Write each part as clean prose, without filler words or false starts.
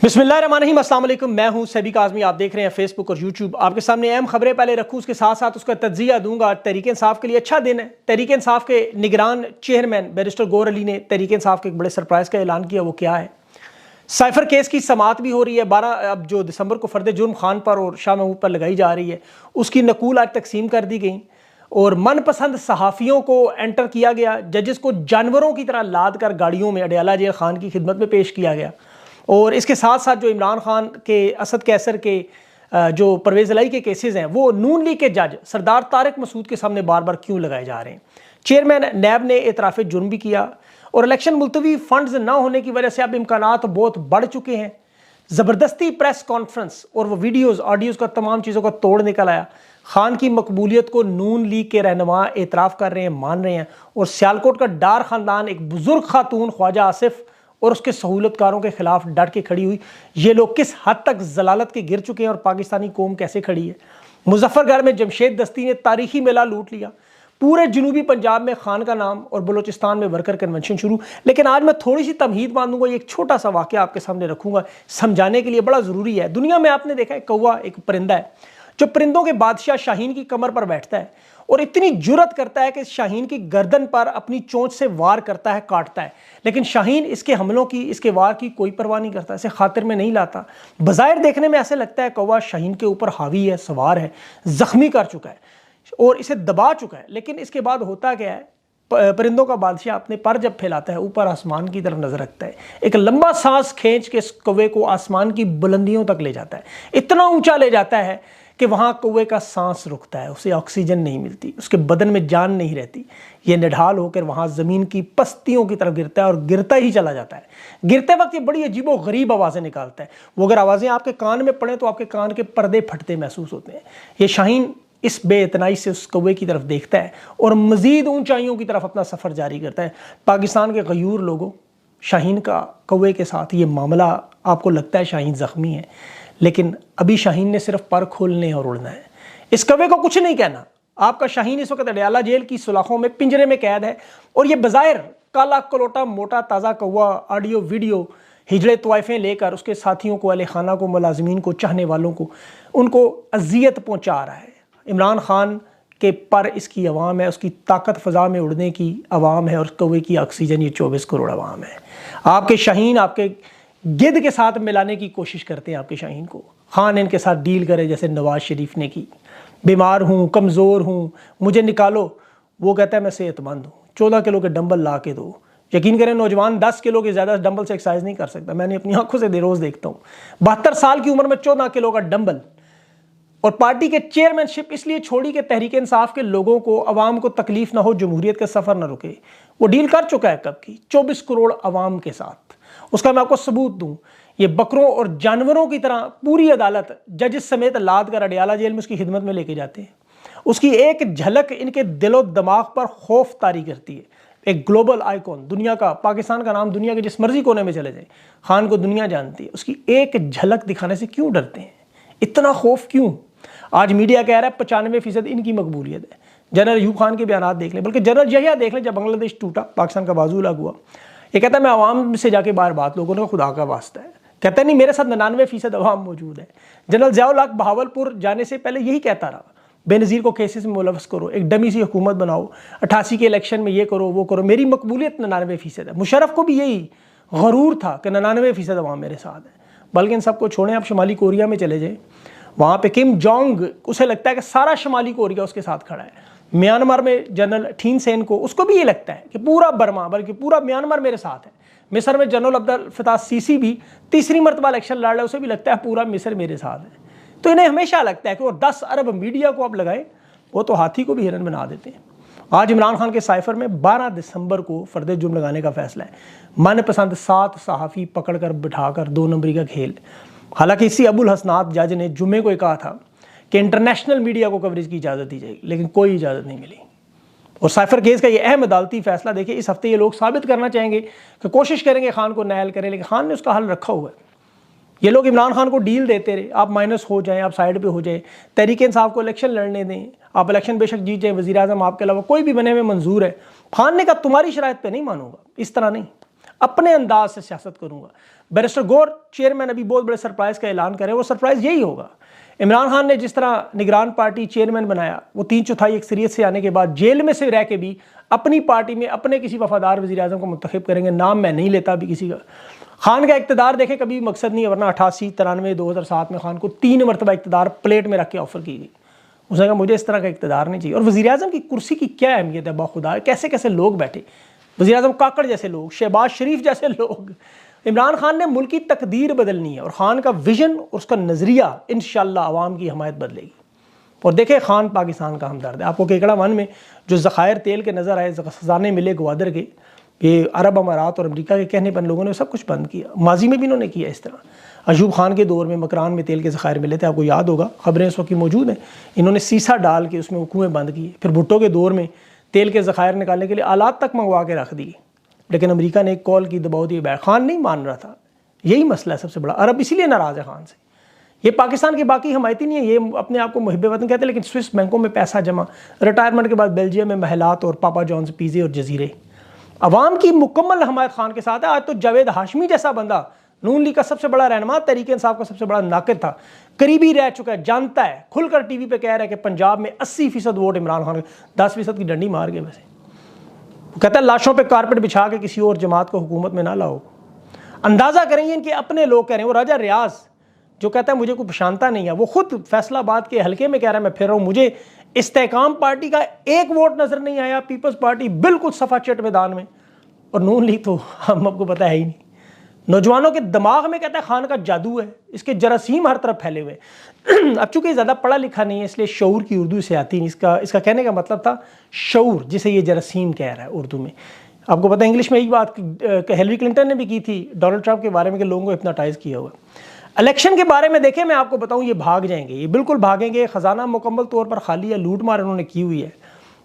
बिस्मिल्लाहिर्रहमानिर्रहीम, अस्सलाम वालेकुम। मैं हूं सैबी काज़मी। आप देख रहे हैं फेसबुक और यूट्यूब। आपके सामने अहम खबरें पहले रखूं, उसके साथ साथ उसका तज्जिया दूंगा। तहरीक इंसाफ के लिए अच्छा दिन है। तहरीक इंसाफ के निगरान चेयरमैन बैरिस्टर गौहर अली ने तहरीक इंसाफ के एक बड़े सरप्राइज़ का ऐलान किया। वो क्या है? साइफर केस की समाअत भी हो रही है। 12 अब जो दिसंबर को फ़र्द जुर्म खान पर और शाह महमूद पर लगाई जा रही है, उसकी नकूल आज तकसीम कर दी गई और मनपसंद सहाफ़ियों को एंटर किया गया। जजेस को जानवरों की तरह लाद कर गाड़ियों में अडयाला जेल खान की खिदमत में पेश किया गया। और इसके साथ साथ जो इमरान खान के, असद कैसर के, जो परवेज़ इलाही के केसेस हैं, वो नून लीग के जज सरदार तारिक मसूद के सामने बार बार क्यों लगाए जा रहे हैं। चेयरमैन नैब ने एतराफ़ जुर्म भी किया और इलेक्शन मुलतवी फंड्स ना होने की वजह से अब इम्कानात बहुत बढ़ चुके हैं। ज़बरदस्ती प्रेस कॉन्फ्रेंस और वो वीडियोज़ ऑडियोज़ का तमाम चीज़ों का तोड़ निकल आया। खान की मकबूलियत को नून लीग के रहनुमा एतराफ़ कर रहे हैं, मान रहे हैं। और सियालकोट का डार ख़ानदान एक बुज़ुर्ग खातून ख्वाजा आसिफ और उसके सहूलतकारों के खिलाफ डट के खड़ी हुई। ये लोग किस हद तक जलालत के गिर चुके हैं और पाकिस्तानी कौम कैसे खड़ी है। मुजफ्फरगढ़ में जमशेद दस्ती ने तारीखी मेला लूट लिया। पूरे जनूबी पंजाब में खान का नाम और बलोचिस्तान में वर्कर कन्वेंशन शुरू। लेकिन आज मैं थोड़ी सी तमहीद बांधूंगा, एक छोटा सा वाक़या आपके सामने रखूंगा, समझाने के लिए बड़ा ज़रूरी है। दुनिया में आपने देखा है, कौवा एक परिंदा है जो परिंदों के बादशाह शाहीन की कमर पर बैठता है और इतनी जुर्रत करता है कि शाहीन की गर्दन पर अपनी चोंच से वार करता है, काटता है। लेकिन शाहीन इसके हमलों की, इसके वार की कोई परवाह नहीं करता, इसे खातिर में नहीं लाता। बज़ाहिर देखने में ऐसे लगता है कौवा शाहीन के ऊपर हावी है, सवार है, ज़ख्मी कर चुका है और इसे दबा चुका है। लेकिन इसके बाद होता क्या है, परिंदों का बादशाह अपने पर जब फैलाता है, ऊपर आसमान की तरफ नजर रखता है, एक लंबा सांस खींच के इस कौवे को आसमान की बुलंदियों तक ले जाता है। इतना ऊंचा ले जाता है कि वहाँ कौवे का सांस रुकता है, उसे ऑक्सीजन नहीं मिलती, उसके बदन में जान नहीं रहती। ये निढाल होकर वहाँ ज़मीन की पस्तियों की तरफ गिरता है और गिरता ही चला जाता है। गिरते वक्त ये बड़ी अजीबो गरीब आवाज़ें निकालता है। वो अगर आवाज़ें आपके कान में पड़े तो आपके कान के पर्दे फटते महसूस होते हैं। ये शाहीन इस बेइतनाई से उस कौवे की तरफ देखता है और मज़ीद ऊंचाइयों की तरफ अपना सफ़र जारी करता है। पाकिस्तान के गयूर लोगों, शाहीन का कौवे के साथ ये मामला, आपको लगता है शाहीन ज़ख्मी है, लेकिन अभी शाहीन ने सिर्फ पर खोलने और उड़ना है। इस कौवे को कुछ नहीं कहना। आपका शाहीन इस वक्त अडयाला जेल की सुलाखों में पिंजरे में कैद है और ये बज़ाहिर काला कलोटा मोटा ताज़ा कौवा ऑडियो वीडियो हिजड़े तवाइफें लेकर उसके साथियों को, अहले खाना को, मुलाजिमीन को, चाहने वालों को, उनको अजियत पहुँचा रहा है। इमरान खान के पर इसकी आवाम है, उसकी ताकत फ़ज़ा में उड़ने की आवाम है और कौवे की ऑक्सीजन ये 24 करोड़ आवाम है। आपके शाहीन आपके गिद्ध के साथ मिलाने की कोशिश करते हैं। आपके शाहीन को खान इनके साथ डील करे जैसे नवाज शरीफ ने की। बीमार हूँ, कमज़ोर हूँ, मुझे निकालो। वो कहता है मैं सेहतमंद हूँ, 14 किलो के डंबल ला के दो। यकीन करें, नौजवान 10 किलो के ज़्यादा डंबल से एक्सरसाइज नहीं कर सकता। मैंने अपनी आंखों से रोज़ देखता हूँ। 72 साल की उम्र में 14 किलो का डंबल। और पार्टी के चेयरमैनशिप इसलिए छोड़ी कि तहरीक इंसाफ के लोगों को, अवाम को तकलीफ ना हो, जमहूरियत का सफ़र ना रुके। वो डील कर चुका है कब की, 24 करोड़ अवाम के साथ। उसका मैं आपको सबूत दूं, ये बकरों और जानवरों की तरह पूरी अदालत जजेस समेत लाद कर अडयाला जेल में उसकी खिदमत में लेके जाते हैं। उसकी एक झलक इनके दिलो दिमाग पर खौफ तारी करती है। एक ग्लोबल आइकॉन, दुनिया का, पाकिस्तान का नाम दुनिया के जिस मर्जी कोने में चले जाए, खान को दुनिया जानती है। उसकी एक झलक दिखाने से क्यों डरते हैं, इतना खौफ क्यों? आज मीडिया कह रहा है 95% इनकी मकबूलियत है। जनरल यूब खान के बयान देख लें, बल्कि जनरल यहिया देख लें। जब बांग्लादेश टूटा, पाकिस्तान का बाजू अलग हुआ, ये कहता है मैं आवाम से जाके बाहर बात, लोगों ने खुदा का वास्ता है। कहता है नहीं, मेरे साथ 99% अवाम मौजूद है। जनरल ज़ियाउल हक बहावलपुर जाने से पहले यही कहता रहा, बेनज़ीर को केसेस में मुलव्वस करो, एक डमी सी हुकूमत बनाओ, 88 के इलेक्शन में ये करो वो करो, मेरी मकबूलियत 99% है। मुशर्रफ को भी यही गरूर था कि 99% अवाम मेरे साथ है। बल्कि इन सबको छोड़ें, आप शुमाली कोरिया में चले जाए, वहाँ पे किम जोंग, उसे लगता है कि सारा शुमाली कोरिया उसके साथ खड़ा है। म्यांमार में जनरल ठीन सेन को, उसको भी ये लगता है कि पूरा बर्मा बल्कि पूरा म्यांमार मेरे साथ है। मिस्र में जनरल अब्दुल फताह सीसी भी तीसरी मरतबा इलेक्शन लड़ रहा है, उसे भी लगता है पूरा मिस्र मेरे साथ है। तो इन्हें हमेशा लगता है कि वो 10 अरब मीडिया को आप लगाएं, वो तो हाथी को भी हिरन बना देते हैं। आज इमरान खान के साइफर में 12 दिसंबर को फ़र्द जुर्म लगाने का फैसला है। मनपसंद 7 सहाफ़ी पकड़ कर बिठाकर 2 नंबरी का खेल। हालांकि इसी अबुल हसनात जज ने जुम्मे को कहा था कि इंटरनेशनल मीडिया को कवरेज की इजाज़त दी जाएगी, लेकिन कोई इजाज़त नहीं मिली। और साइफर केस का ये अहम अदालती फैसला देखिए, इस हफ्ते ये लोग साबित करना चाहेंगे कि कोशिश करेंगे खान को नायल करें, लेकिन खान ने उसका हल रखा हुआ है। ये लोग इमरान खान को डील देते रहे, आप माइनस हो जाएं, आप साइड पे हो जाए, तहरीक इंसाफ को इलेक्शन लड़ने दें, आप इलेक्शन बेशक जीत जाए, वज़ीर आज़म आपके अलावा कोई भी बने हुए मंजूर है। खान ने कहा तुम्हारी शराइत पे नहीं मानूंगा, इस तरह नहीं। अपने अंदाज से सियासत करूँगा। बैरिस्टर गौर चेयरमैन अभी बहुत बड़े सरप्राइज़ का ऐलान करें, वो सरप्राइज़ यही होगा। इमरान खान ने जिस तरह निगरान पार्टी चेयरमैन बनाया, वो 3/4 अक्सरियत से आने के बाद जेल में से रह के भी अपनी पार्टी में अपने किसी वफादार वज़ीर आज़म को मुंतखब करेंगे। नाम मैं नहीं लेता अभी किसी का। खान का इक़्तिदार देखें कभी मकसद नहीं है, वरना 88, 93, 2007 में खान को 3 मरतबा इक़्तिदार प्लेट में रख के ऑफ़र की गई। उसने कहा मुझे इस तरह का इक़्तिदार नहीं चाहिए। और वज़ीर आज़म की कुर्सी की क्या अहमियत है बाखुदा, कैसे कैसे लोग बैठे, वज़ीर आज़म काकड़ जैसे लोग, शहबाज शरीफ जैसे लोग। इमरान खान ने मुल्क की तकदीर बदलनी है और ख़ान का विजन और उसका नज़रिया इंशाअल्लाह आवाम की हमायत बदलेगी। और देखें खान पाकिस्तान का हमदर्द है। आपको केकड़ा वन में जो ज़खायर तेल के नज़र आए, खजाने मिले ग्वादर के, ये अरब अमारात और अमेरिका के कहने पर लोगों ने सब कुछ बंद किया। माजी में भी इन्होंने किया इस तरह। अयूब खान के दौर में मकरान में तेल के ज़खायर मिले थे, आपको याद होगा, ख़बरें इस वक्त की मौजूद हैं। इन्होंने सीसा डाल के उसमें कुएँ बंद किए। फिर भुट्टो के दौर में तेल के ज़खायर निकालने के लिए आलात तक मंगवा के रख दिए, लेकिन अमेरिका ने एक कॉल की, दबाव दिए बैठ। खान नहीं मान रहा था। यही मसला है सबसे बड़ा। अरब इसीलिए नाराज़ है खान से। ये पाकिस्तान के बाकी हमायती नहीं है, ये अपने आप को मुहिब वतन कहते हैं, लेकिन स्विस बैंकों में पैसा जमा, रिटायरमेंट के बाद बेल्जियम में महलात और पापा जॉन्स पिज़्ज़े और जजीरे। अवाम की मुकम्मल हमायत खान के साथ है। आज तो जावेद हाशमी जैसा बंदा, नून लीग का सबसे बड़ा रहनुमा, तहरीक इंसाफ का सबसे बड़ा नाक़िद था, करीबी रह चुका है, जानता है, खुलकर टीवी पे कह रहा है कि पंजाब में 80% वोट इमरान खान, 10% की डंडी मार गए। वैसे वो कहता है लाशों पे कारपेट बिछा के किसी और जमात को हुकूमत में ना लाओ। अंदाज़ा करेंगे इनके अपने लोग कह रहे हैं। वो राजा रियाज जो कहता है मुझे कोई पहचानता नहीं है, वो खुद फैसलाबाद के हल्के में कह रहा है मैं फिर रहा हूँ, मुझे इस्तेकाम पार्टी का एक वोट नज़र नहीं आया, पीपल्स पार्टी बिल्कुल सफ़ा चट मैदान में, और नून लीग तो हम आपको पता है ही नहीं। नौजवानों के दिमाग में कहता है खान का जादू है, इसके जरासीम हर तरफ फैले हुए। अब चूंकि ज़्यादा पढ़ा लिखा नहीं है, इसलिए शऊर की उर्दू से आती नहीं। इसका कहने का मतलब था शऊर, जिसे ये जरासीम कह रहा है उर्दू में। आपको पता है इंग्लिश में एक बात हिलरी क्लिंटन ने भी की थी डोनाल्ड ट्रंप के बारे में कि लोगों को हिप्नोटाइज किया हुआ। इलेक्शन के बारे में देखें, मैं आपको बताऊं, ये भाग जाएंगे, ये बिल्कुल भागेंगे। ख़जाना मुकम्मल तौर पर खाली है, लूट मार उन्होंने की हुई है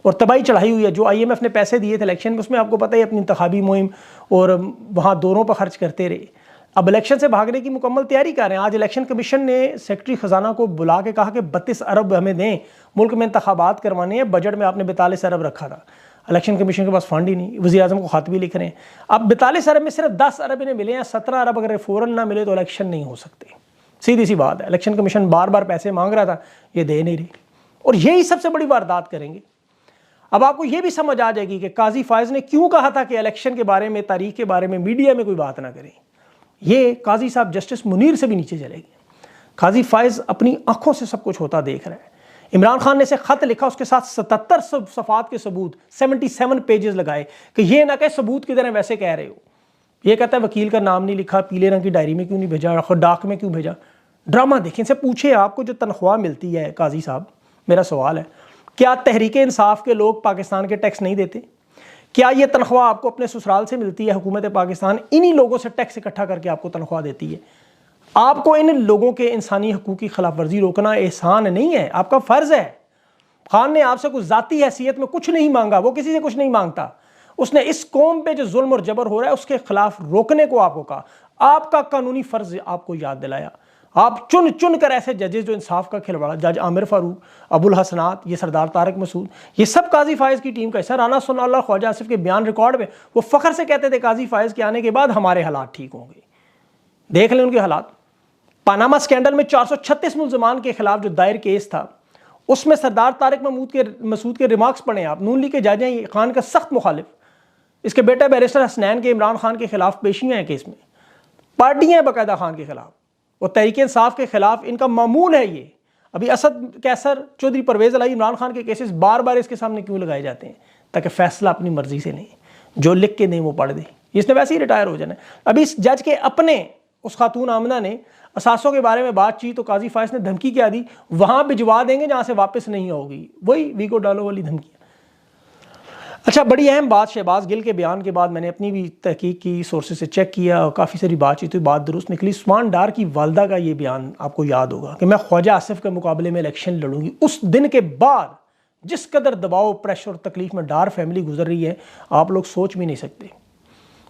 और तबाही चढ़ाई हुई है। जो IMF ने पैसे दिए थे इलेक्शन में, उसमें आपको पता है अपनी इंतखाबी मुहिम और वहाँ दोनों पर खर्च करते रहे। अब इलेक्शन से भागने की मुकम्मल तैयारी कर रहे हैं। आज इलेक्शन कमीशन ने सेक्रेटरी ख़जाना को बुला के कहा कि 32 अरब हमें दें, मुल्क में इंतखाबात करवाने हैं। बजट में आपने 42 अरब रखा था, इलेक्शन कमीशन के पास फंड ही नहीं। वज़ीर आज़म को ख़त भी लिख रहे हैं। अब 42 अरब में सिर्फ 10 अरब इन्हें मिले हैं, 17 अरब अगर फ़ौरन ना मिले तो इलेक्शन नहीं हो सकते। सीधी सी बात है। इलेक्शन कमीशन बार बार पैसे मांग रहा था, ये दे नहीं रही, और यही सबसे बड़ी वारदात करेंगे। अब आपको ये भी समझ आ जाएगी कि काजी फायज़ ने क्यों कहा था कि इलेक्शन के बारे में, तारीख के बारे में मीडिया में कोई बात ना करें। ये काजी साहब जस्टिस मुनीर से भी नीचे चलेंगे। काजी फायज़ अपनी आंखों से सब कुछ होता देख रहा है। इमरान खान ने इसे ख़त लिखा, उसके साथ 77 सफ़ात के सबूत, 77 पेजेस लगाए कि ये ना कहे सबूत किधर है, वैसे कह रहे हो। ये कहता है वकील का नाम नहीं लिखा, पीले रंग की डायरी में क्यों नहीं भेजा, डाक में क्यों भेजा। ड्रामा देखें। इनसे पूछे आपको जो तनख्वाह मिलती है काजी साहब, मेरा सवाल है, क्या तहरीक इंसाफ के लोग पाकिस्तान के टैक्स नहीं देते? क्या ये तनख्वाह आपको अपने ससुराल से मिलती है? हुकूमत पाकिस्तान इन्हीं लोगों से टैक्स इकट्ठा करके आपको तनख्वाह देती है। आपको इन लोगों के इंसानी हकूक़ की खिलाफ वर्जी रोकना एहसान नहीं है, आपका फ़र्ज़ है। खान ने आपसे कुछ ज़ाती हैसियत में कुछ नहीं मांगा, वो किसी से कुछ नहीं मांगता। उसने इस कौम पे जो जुल्म और जबर हो रहा है उसके खिलाफ रोकने को आपको कहा। आपका कानूनी फ़र्ज़ आपको याद दिलाया। आप चुन चुन कर ऐसे जजेस जो इंसाफ का खिलवाड़ा, जज आमिर फारूक, अबुल हसनात, ये सरदार तारक मसूद, ये सब काजी फायज़ की टीम का हिस्सा। राना सनाउल्लाह ख्वाजा आसिफ के बयान रिकॉर्ड में वो फ़ख्र से कहते थे काजी फायज़ के आने के बाद हमारे हालात ठीक होंगे। देख लें उनके हालात। पानामा स्कैंडल में 436 मुल्ज़मान के खिलाफ जो दायर केस था, उसमें सरदार तारक मसूद के रिमार्क्स पढ़ें आप। नून लीग के जज हैं, खान का सख्त मुखालिफ। इसके बेटा बैरिस्टर हसनैन के इमरान खान के खिलाफ पेशियाँ हैं केस में, पार्टियाँ हैं बाकायदा खान के खिलाफ और तहरीक इंसाफ के खिलाफ इनका मामूल है। ये अभी असद कैसर, चौधरी परवेज़ अलाई, इमरान खान के केसेस बार बार इसके सामने क्यों लगाए जाते हैं? ताकि फैसला अपनी मर्जी से नहीं, जो लिख के नहीं वो पढ़ दे। इसने वैसे ही रिटायर हो जाना है। अभी इस जज के अपने उस खातून आमना ने असासों के बारे में बात की तो काजी फायज़ ने धमकी क्या दी, वहाँ भिजवा देंगे जहाँ से वापस नहीं होगी। वही वीगो डालो वाली धमकी। अच्छा, बड़ी अहम बात, शहबाज गिल के बयान के बाद मैंने अपनी भी तहकीक की, सोर्सेज से चेक किया और काफ़ी सारी बातचीत हुई, बात दुरुस्त निकली। उस्मान डार की वालदा का ये बयान आपको याद होगा कि मैं ख्वाजा आसिफ के मुकाबले में इलेक्शन लड़ूंगी। उस दिन के बाद जिस कदर दबाव, प्रेशर और तकलीफ में डार फैमिली गुजर रही है, आप लोग सोच भी नहीं सकते।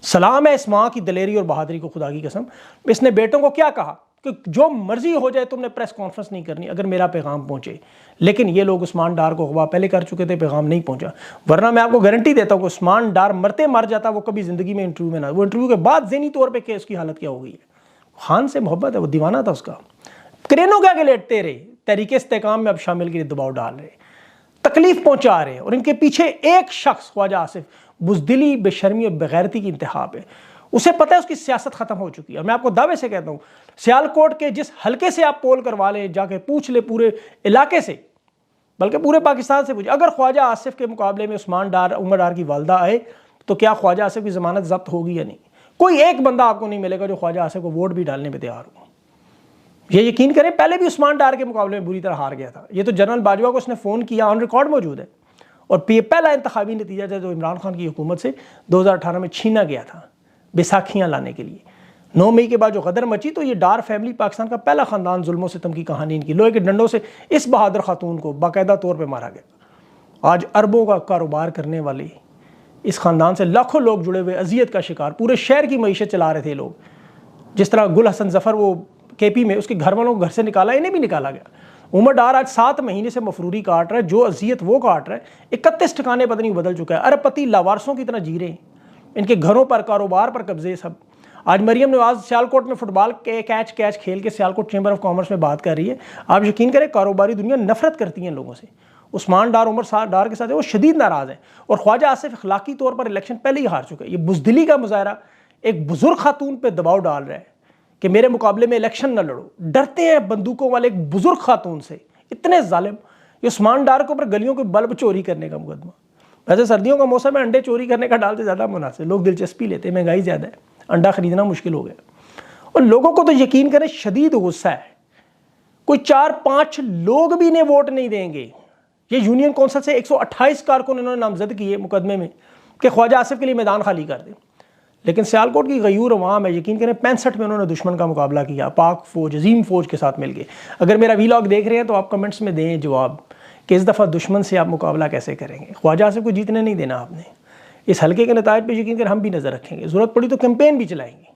सलाम है इस माँ की दिलेरी और बहादुरी को, खुदा की कसम। इसने बेटों को क्या कहा कि जो मर्जी हो जाए तुमने प्रेस कॉन्फ्रेंस नहीं करनी अगर मेरा पैगाम पहुंचे। लेकिन ये लोग उस्मान डार को अगवा पहले कर चुके थे, पैगाम नहीं पहुंचा। वरना मैं आपको गारंटी देता हूँ कि उस्मान डार मरते मर जाता, वो कभी जिंदगी में इंटरव्यू में ना, वो इंटरव्यू के बाद ज़हनी तौर पर उसकी हालत क्या हो गई है। खान से मोहब्बत है, वो दीवाना था उसका। क्रेनों के आगे लेटते रहे, तहरीक इस्तेकाम में अब शामिल के लिए दबाव डाल रहे, तकलीफ पहुंचा रहे हैं। और इनके पीछे एक शख्स ख्वाजा आसिफ बुज़दिली, बेशर्मी और बेगैरती की इंतहा पे, उसे पता है उसकी सियासत खत्म हो चुकी है। और मैं आपको दावे से कहता हूँ, सियालकोट के जिस हल्के से आप पोल करवा ले, जाके पूछ ले पूरे इलाके से, बल्कि पूरे पाकिस्तान से पूछे, अगर ख्वाजा आसिफ के मुकाबले में उस्मान डार, उमर डार की वालदा आए तो क्या ख्वाजा आसिफ की जमानत जब्त होगी या नहीं? कोई एक बंदा आपको नहीं मिलेगा जो ख्वाजा आसिफ को वोट भी डालने में तैयार हो। ये यकीन करें, पहले भी उस्मान डार के मुकाबले में बुरी तरह हार गया था। ये तो जनरल बाजवा को उसने फ़ोन किया, ऑन रिकॉर्ड मौजूद है। और पहला इंतखाबी नतीजा था जो इमरान खान की हुकूमत से 2018 में छीना गया था बैसाखियाँ लाने के लिए। 9 मई के बाद जो गदर मची, तो ये डार फैमिली पाकिस्तान का पहला ख़ानदान जुल्मों सितम की कहानी इनकी, लोहे के डंडों से इस बहादुर खातून को बाकायदा तौर पर मारा गया। आज अरबों का कारोबार करने वाले इस ख़ानदान से लाखों लोग जुड़े हुए, अजियत का शिकार, पूरे शहर की मईशत चला रहे थे लोग। जिस तरह गुल हसन जफ़र वो केपी में उसके घर वालों को घर से निकाला, इन्हें भी निकाला गया। उमर डार आज 7 महीने से मफरूरी काट रहा है, जो अजियत वो काट रहा है। 31 ठिकाने पता नहीं बदल चुका है, अरबपति लावारसों की तरह जी रहे हैं, इनके घरों पर, कारोबार पर कब्जे सब। आज मरियम नवाज सियालकोट में फुटबॉल के कैच खेल के सियालकोट चैम्बर ऑफ कॉमर्स में बात कर रही है। आप यकीन करें, कारोबारी दुनिया नफरत करती है लोगों से। उस्मान डार, उमर डार के साथ वो शदीद नाराज़ है। और ख्वाजा आसिफ अखलाकी तौर पर इलेक्शन पहले ही हार चुका है। ये बुज़दिली का मुजाहरा एक बुजुर्ग खातून पर दबाव डाल रहा है कि मेरे मुकाबले में इलेक्शन न लड़ो। डरते हैं बंदूकों वाले एक बुजुर्ग खातून से, इतने जालिम। ये उस्मान डार के ऊपर गलियों के बल्ब चोरी करने का मुकदमा। वैसे सर्दियों का मौसम है, अंडे चोरी करने का डालते ज़्यादा मुनासिब, लोग दिलचस्पी लेते हैं, महंगाई ज़्यादा है, अंडा खरीदना मुश्किल हो गया। और लोगों को तो यकीन करें शदीद गुस्सा है। कोई 4-5 लोग भी इन्हें वोट नहीं देंगे। ये यूनियन कौंसिल से 128 कारकुन इन्होंने नामजद किए मुकदमे में कि ख्वाजा आसिफ के लिए मैदान खाली कर दें। लेकिन सियालकोट की गयूर अवाम है, यकीन करें 65 में उन्होंने दुश्मन का मुकाबला किया, पाक फौज, अजीम फौज के साथ मिलकर। अगर मेरा वीलॉग देख रहे हैं तो आप कमेंट्स में दें जवाब कि इस दफ़ा दुश्मन से आप मुकाबला कैसे करेंगे। ख्वाजा आसिफ को जीतने नहीं देना आपने। इस हल्के के नताज पर यकीन करें हम भी नज़र रखेंगे, ज़रूरत पड़ी तो कैंपेन भी चलाएंगे।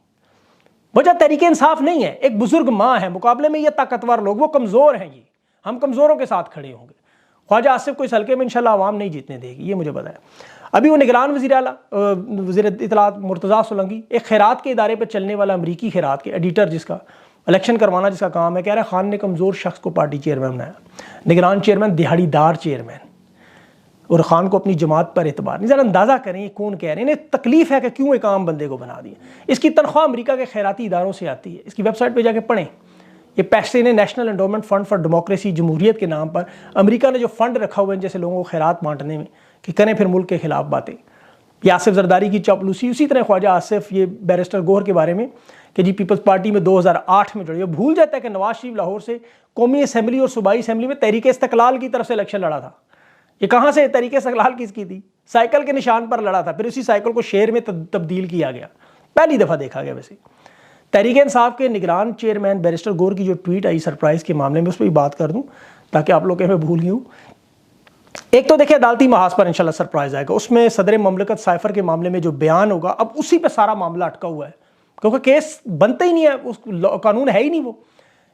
वजह तरीके इंसाफ नहीं है, एक बुजुर्ग माँ है, मुकाबले में ये ताकतवर लोग, वो कमज़ोर हैं। ये हम कमज़ोरों के साथ खड़े होंगे। ख्वाजा आसिफ को इस हल्के में इंशाल्लाह आवाम नहीं जीतने देगी, ये मुझे पता है। अभी वो निगरान वज़ीर आला वज़ीर इत्तलात मुर्तज़ा सोलंकी, एक खैरात के इदारे पर चलने वाला अमरीकी खैरात के एडिटर, जिसका इलेक्शन करवाना जिसका काम है, कह रहा है खान ने कमज़ोर शख्स को पार्टी चेयरमैन बनाया। निगरान चेयरमैन दिहाड़ीदार चेयरमैन, और खान को अपनी जमात पर एतबार नहीं। ज़रा अंदाज़ा करें ये कौन कह रहे हैं, इन्हें तकलीफ़ है कि क्यों एक आम बंदे को बना दिया। इसकी तनख्वाह अमेरिका के खैराती इदारों से आती है, इसकी वेबसाइट पर जाके पढ़ें। ये पैसे ने national endowment fund for democracy, जमहूरियत के नाम पर अमेरिका ने जो फ़ंड रखा हुआ है जैसे लोगों को खैरात बांटने में, कि करें फिर मुल्क के खिलाफ बातें। ये आसिफ जरदारी की चापलूसी, उसी तरह ख्वाजा आसिफ, ये बैरिस्टर गौहर के बारे में कि जी पीपल्स पार्टी में 2008 में जुड़े, भूल जाता है कि नवाज शरीफ लाहौर से कौमी असम्बली और सूबाई असम्बली में तहरीक इस्तकलाल की तरफ से इलेक्शन लड़ा था। ये कहाँ से तहरीक इस्तकलाल किसकी थी? साइकिल के निशान पर लड़ा था, फिर उसी साइकिल को शेर में तब्दील किया गया, पहली दफ़ा देखा गया। वैसे तहरीक इंसाफ के निगरान चेयरमैन बैरिस्टर गौहर की जो ट्वीट आई सरप्राइज़ के मामले में, उस पर भी बात कर दूं ताकि आप लोग मैं भूल गई हूँ। एक तो देखिए अदालती महाज पर इंशाल्लाह सरप्राइज़ आएगा, उसमें सदर ममलकत साइफर के मामले में जो बयान होगा, अब उसी पर सारा मामला अटका हुआ है क्योंकि केस बनता ही नहीं है, उस कानून है ही नहीं। वो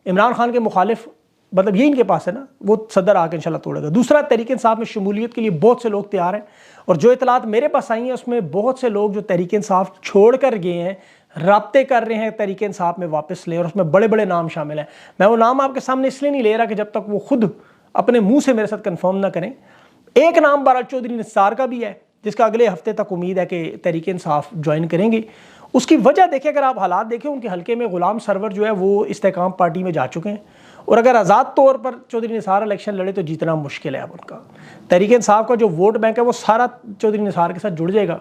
इमरान खान के मुखालिफ, मतलब ये इनके पास है ना, वो सदर आके इंशाल्लाह तोड़ेगा। दूसरा, तहरीक इंसाफ में शमूलियत के लिए बहुत से लोग तैयार हैं, और जो इतलात मेरे पास आई हैं उसमें बहुत से लोग जो तहरीक इंसाफ छोड़ कर गए हैं, राब्ते कर रहे हैं तहरीक इंसाफ में वापस लें, और उसमें बड़े बड़े नाम शामिल हैं। मैं वो नाम आपके सामने इसलिए नहीं ले रहा कि जब तक वो खुद अपने मुंह से मेरे साथ कन्फर्म ना करें। एक नाम बारात चौधरी निसार का भी है, जिसका अगले हफ्ते तक उम्मीद है कि तहरीक इंसाफ ज्वाइन करेंगे। उसकी वजह देखिए, अगर आप हालात देखें, उनके हल्के में गुलाम सरवर जो है वो इस्तेकाम पार्टी में जा चुके हैं, और अगर आज़ाद तौर पर चौधरी निसार इलेक्शन लड़े तो जीतना मुश्किल है अब उनका। तहरीक इंसाफ का जो वोट बैंक है वो सारा चौधरी निसार के साथ जुड़ जाएगा,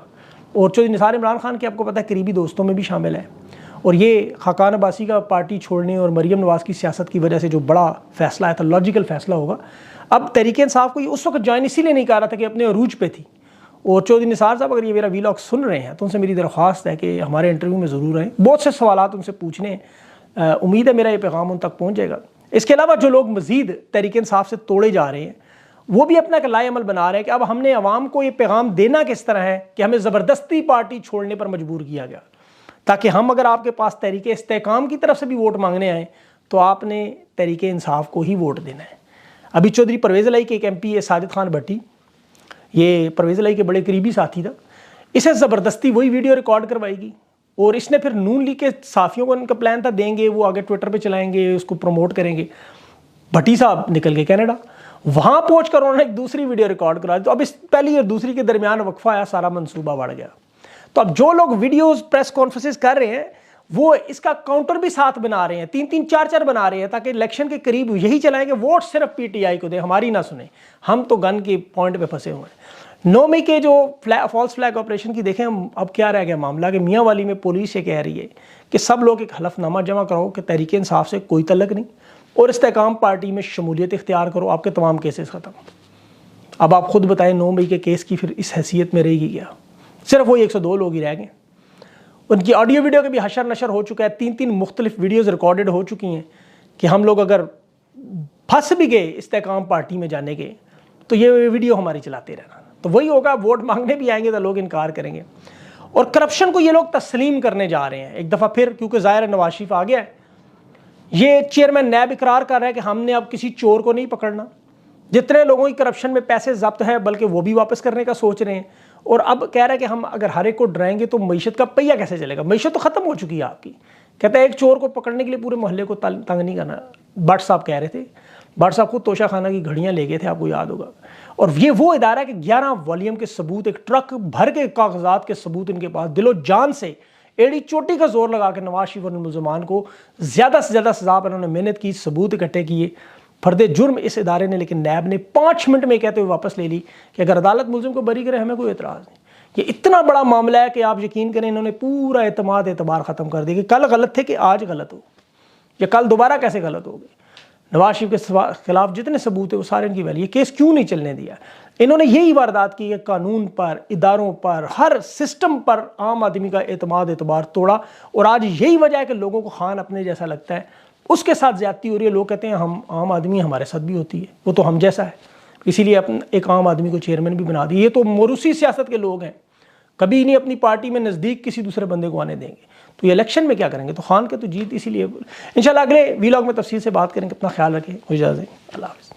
और चौधरी निसार इमरान खान के आपको पता है करीबी दोस्तों में भी शामिल है। और ये खाकान अब्बासी का पार्टी छोड़ने और मरियम नवाज़ की सियासत की वजह से जो बड़ा फैसला आया था, लॉजिकल फैसला होगा। अब तहरीक इंसाफ को उस वक्त ज्वाइन इसीलिए नहीं कर रहा था कि अपने अरूज पे थी। और चौधरी निसार साहब अगर ये मेरा वीलॉग सुन रहे हैं तो उनसे मेरी दरख्वास्त है कि हमारे इंटरव्यू में ज़रूर आएँ, बहुत से सवालात उनसे पूछने हैं। उम्मीद है मेरा ये पैगाम उन तक पहुँच जाएगा। इसके अलावा जो लोग मज़ीद तहरीक इंसाफ से तोड़े जा रहे हैं, वो भी अपना एक लाएअमल बना रहे हैं कि अब हमने अवाम को ये पैगाम देना किस तरह है कि हमें ज़बरदस्ती पार्टी छोड़ने पर मजबूर किया गया। ताकि हम अगर आपके पास तहरीक इस्तेकाम की तरफ से भी वोट मांगने आए तो आपने तहरीक इंसाफ को ही वोट देना है। अभी चौधरी परवेज़ इलाही के एक MP है साजिद खान भट्टी, ये परवेज़ इलाही के बड़े करीबी साथी था, इसे ज़बरदस्ती वही वीडियो रिकॉर्ड करवाएगी और इसने फिर नून लीग के साथियों को इनका प्लान था देंगे, वो आगे ट्विटर पे चलाएंगे, उसको प्रमोट करेंगे। भट्टी साहब निकल गए कनाडा, वहाँ पहुँच कर उन्होंने एक दूसरी वीडियो रिकॉर्ड करा दी। तो अब इस पहली और दूसरी के दरमियान वक्फा आया, सारा मनसूबा बढ़ गया। तो अब जो लोग वीडियोज़ प्रेस कॉन्फ्रेंसेस कर रहे हैं वो इसका काउंटर भी साथ बना रहे हैं, 3-3 4-4 बना रहे हैं, ताकि इलेक्शन के करीब यही चलाएंगे वोट सिर्फ PTI को दे, हमारी ना सुने, हम तो गन के पॉइंट पे फंसे हुए हैं। 9 मई के जो फॉल्स फ्लैग ऑपरेशन की देखें हम, अब क्या रह गया मामला कि मियाँ वाली में पुलिस ये कह रही है कि सब लोग एक हलफनामा जमा कराओ कि तहरीक इंसाफ से कोई तल्लक नहीं और इस्तेकाम पार्टी में शमूलियत इख्तियार करो, आपके तमाम केसेस ख़त्म। अब आप खुद बताएं 9 मई के केस की फिर इस हैसियत में रहेगी क्या? सिर्फ वही 102 लोग ही रह गए। उनकी ऑडियो वीडियो के भी हशर नशर हो चुका है, 3-3 मुख्तलिफ वीडियोज़ रिकॉर्डेड हो चुकी हैं कि हम लोग अगर फंस भी गए इस्तेकाम पार्टी में जाने के तो ये वीडियो हमारी चलाते रहना। तो वही होगा, वोट मांगने भी आएंगे तो लोग इनकार करेंगे। और करप्शन को ये लोग तस्लीम करने जा रहे हैं एक दफ़ा फिर, क्योंकि ज़ाहिर नवाज शरीफ आ गया है। ये चेयरमैन नैब इकरार कर रहा है कि हमने अब किसी चोर को नहीं पकड़ना, जितने लोगों की करप्शन में पैसे जब्त है बल्कि वो भी वापस करने का सोच रहे हैं। और अब कह रहा है कि हम अगर हर एक को डराएंगे तो मईशत का पहिया कैसे चलेगा? मईशत तो ख़त्म हो चुकी है आपकी। कहता है एक चोर को पकड़ने के लिए पूरे मोहल्ले को तंग नहीं करना। भट्ट साहब कह रहे थे, भट्ट साहब खुद तोशा खाना की घड़ियाँ ले गए थे, आपको याद होगा। और ये वो इदारा है कि 11 वॉल्यूम के सबूत, एक ट्रक भर के कागजात के सबूत इनके पास, दिलो जान से एड़ी चोटी का जोर लगा के नवाज शरीफ और मुलजमान को ज़्यादा से ज़्यादा सज़ा पर उन्होंने मेहनत की, सबूत इकट्ठे किए। फर्द जुर्म इस इदारे ने, लेकिन नैब ने 5 मिनट में कहते हुए वापस ले ली कि अगर अदालत मुलजिम को बरी करे हमें कोई एतराज़ नहीं। ये इतना बड़ा मामला है कि आप यकीन करें इन्होंने पूरा एतबार ख़त्म कर दिया कि कल गलत थे कि आज गलत हो, या कल दोबारा कैसे गलत हो गए। नवाज शरीफ के खिलाफ जितने सबूत है वो सारे इनकी वैल्यू, ये केस क्यों नहीं चलने दिया? इन्होंने यही वारदात की है, कानून पर, इदारों पर, हर सिस्टम पर आम आदमी का एतबार तोड़ा। और आज यही वजह है कि लोगों को खान अपने जैसा लगता है, उसके साथ ज्यादती हो रही है। लोग कहते हैं हम आम आदमी, हमारे साथ भी होती है, वो तो हम जैसा है, इसीलिए अपन एक आम आदमी को चेयरमैन भी बना दिए। ये तो मोरूसी सियासत के लोग हैं, कभी नहीं अपनी पार्टी में नज़दीक किसी दूसरे बंदे को आने देंगे। तो ये इलेक्शन में क्या करेंगे? तो खान के तो जीत, इसीलिए इंशाल्लाह अगले वीलॉग में तफसील से बात करेंगे। अपना ख्याल रखें, इजाज़त, अल्लाह हाफ़िज़।